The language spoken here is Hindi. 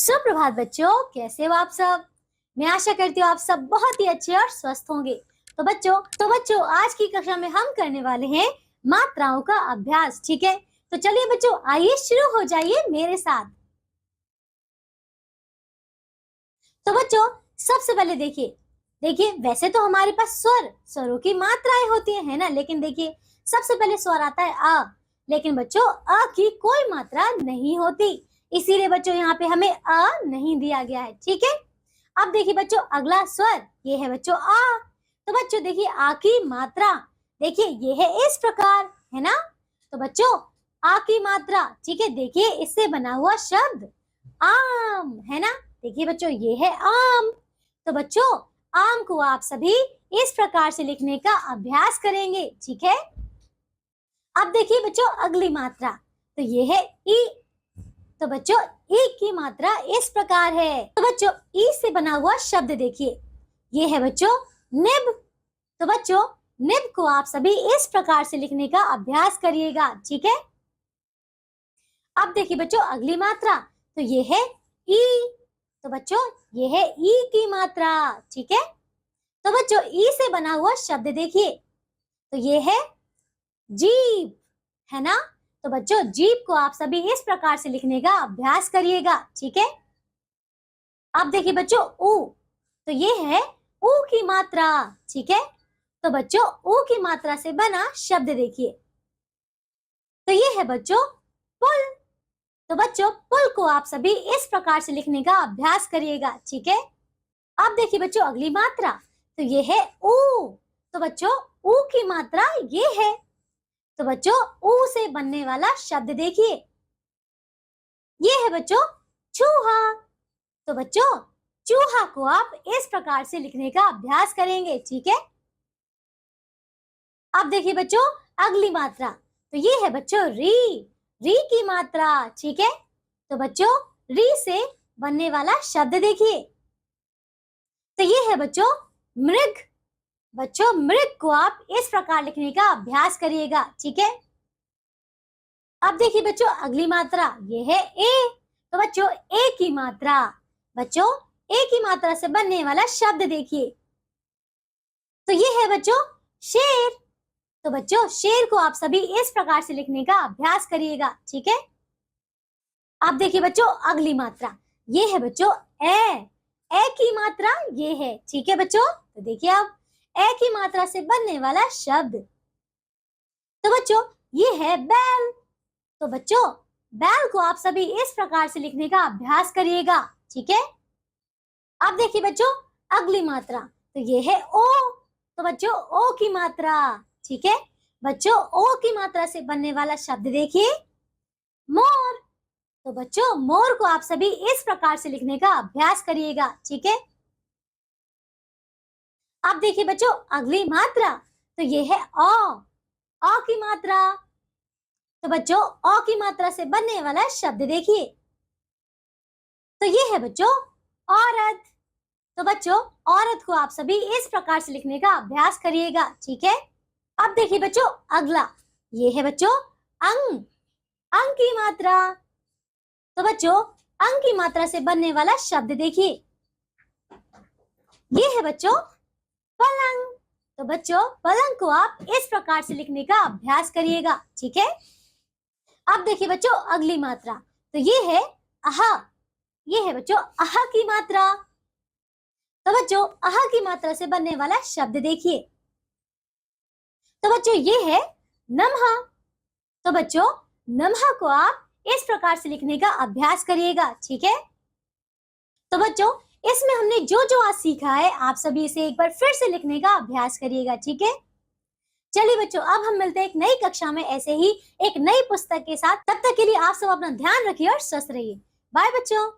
सुप्रभात बच्चों, कैसे हो आप सब। मैं आशा करती हूँ आप सब बहुत ही अच्छे और स्वस्थ होंगे। तो बच्चों आज की कक्षा में हम करने वाले हैं मात्राओं का अभ्यास। ठीक है, तो चलिए बच्चों, आइए शुरू हो जाइए मेरे साथ। तो बच्चों सबसे पहले देखिए देखिए वैसे तो हमारे पास स्वरों की मात्राएं होती है ना, लेकिन देखिए सबसे पहले स्वर आता है अ। लेकिन बच्चों अ की कोई मात्रा नहीं होती, इसीलिए बच्चों यहाँ पे हमें अ नहीं दिया गया है। ठीक है, अब देखिए बच्चों अगला स्वर ये है बच्चों आ। तो बच्चों देखिए आ की मात्रा, देखिए ये है इस प्रकार, है ना। तो बच्चों आ की मात्रा, ठीक है, देखिए इससे बना हुआ शब्द आम, है ना। देखिए बच्चों ये है आम। तो बच्चों आम को आप सभी इस प्रकार से लिखने का अभ्यास करेंगे। ठीक है, अब देखिए बच्चों अगली मात्रा, तो ये है ई। तो बच्चों ई की मात्रा इस प्रकार है। तो बच्चों ई से बना हुआ शब्द देखिए, ये है बच्चों निब। तो बच्चों निब को आप सभी इस प्रकार से लिखने का अभ्यास करिएगा। ठीक है, अब देखिए बच्चों अगली मात्रा, तो ये है ई। तो बच्चों ये है ई की मात्रा। ठीक है, तो बच्चों ई से बना हुआ शब्द देखिए, तो ये है जीभ, है ना। तो बच्चों जीभ को आप सभी इस प्रकार से लिखने का अभ्यास करिएगा। ठीक है, अब देखिए बच्चों ऊ। तो ये है ऊ की मात्रा। ठीक है, तो बच्चों ऊ की मात्रा से बना शब्द देखिए, तो ये है बच्चों पुल। तो बच्चों पुल को आप सभी इस प्रकार से लिखने का अभ्यास करिएगा। ठीक है, अब देखिए बच्चों अगली मात्रा, तो ये है ऊ। तो बच्चों ऊ की मात्रा ये है। तो बच्चों ऊ से बनने वाला शब्द देखिए, ये है बच्चों चूहा। तो बच्चों चूहा को आप इस प्रकार से लिखने का अभ्यास करेंगे। ठीक है, अब देखिए बच्चों अगली मात्रा, तो ये है बच्चों री। री की मात्रा। ठीक है, तो बच्चों री से बनने वाला शब्द देखिए, तो ये है बच्चों मृग। बच्चों मृग को आप इस प्रकार लिखने का अभ्यास करिएगा। ठीक है, अब देखिए बच्चों अगली मात्रा, ये है ए। तो बच्चों ए की मात्रा, बच्चों ए की मात्रा से बनने वाला शब्द देखिए, तो ये है बच्चों शेर। तो बच्चों शेर को आप सभी इस प्रकार से लिखने का अभ्यास करिएगा। ठीक है, अब देखिए बच्चों अगली मात्रा, ये है बच्चों ए। ए की मात्रा ये है। ठीक है बच्चों, तो देखिए अब ए की मात्रा से बनने वाला शब्द, तो बच्चों ये है बैल। तो बच्चों बैल को आप सभी इस प्रकार से लिखने का अभ्यास करिएगा। ठीक है, अब देखिए बच्चों अगली मात्रा, तो ये है ओ। तो बच्चों ओ की मात्रा, ठीक है, बच्चों ओ की मात्रा से बनने वाला शब्द देखिए मोर। तो बच्चों मोर को आप सभी इस प्रकार से लिखने का अभ्यास करिएगा। ठीक है, अब देखिए बच्चों अगली मात्रा, तो ये है अ की मात्रा। तो बच्चों अ की मात्रा से बनने वाला शब्द देखिए, तो ये है बच्चों औरत। तो बच्चों औरत को आप सभी इस प्रकार से लिखने का अभ्यास करिएगा। ठीक है, अब देखिए बच्चों अगला, ये है बच्चों अंग। अंग की मात्रा, तो बच्चों अंग की मात्रा से बनने वाला शब्द देखिए, ये है बच्चों पलंग। तो बच्चों पलंग को आप इस प्रकार से लिखने का अभ्यास करिएगा। ठीक है, अब देखिए बच्चों अगली मात्रा, तो ये है अहा। ये है बच्चों अहा की मात्रा। तो बच्चों अहा की मात्रा से बनने वाला शब्द देखिए, तो बच्चों ये है नमहा। तो बच्चों नमहा को आप इस प्रकार से लिखने का अभ्यास करिएगा। ठीक है, तो बच्चों इसमें हमने जो जो आज सीखा है, आप सभी इसे एक बार फिर से लिखने का अभ्यास करिएगा। ठीक है, चलिए बच्चों अब हम मिलते हैं एक नई कक्षा में ऐसे ही एक नई पुस्तक के साथ। तब तक के लिए आप सब अपना ध्यान रखिए और स्वस्थ रहिए। बाय बच्चों।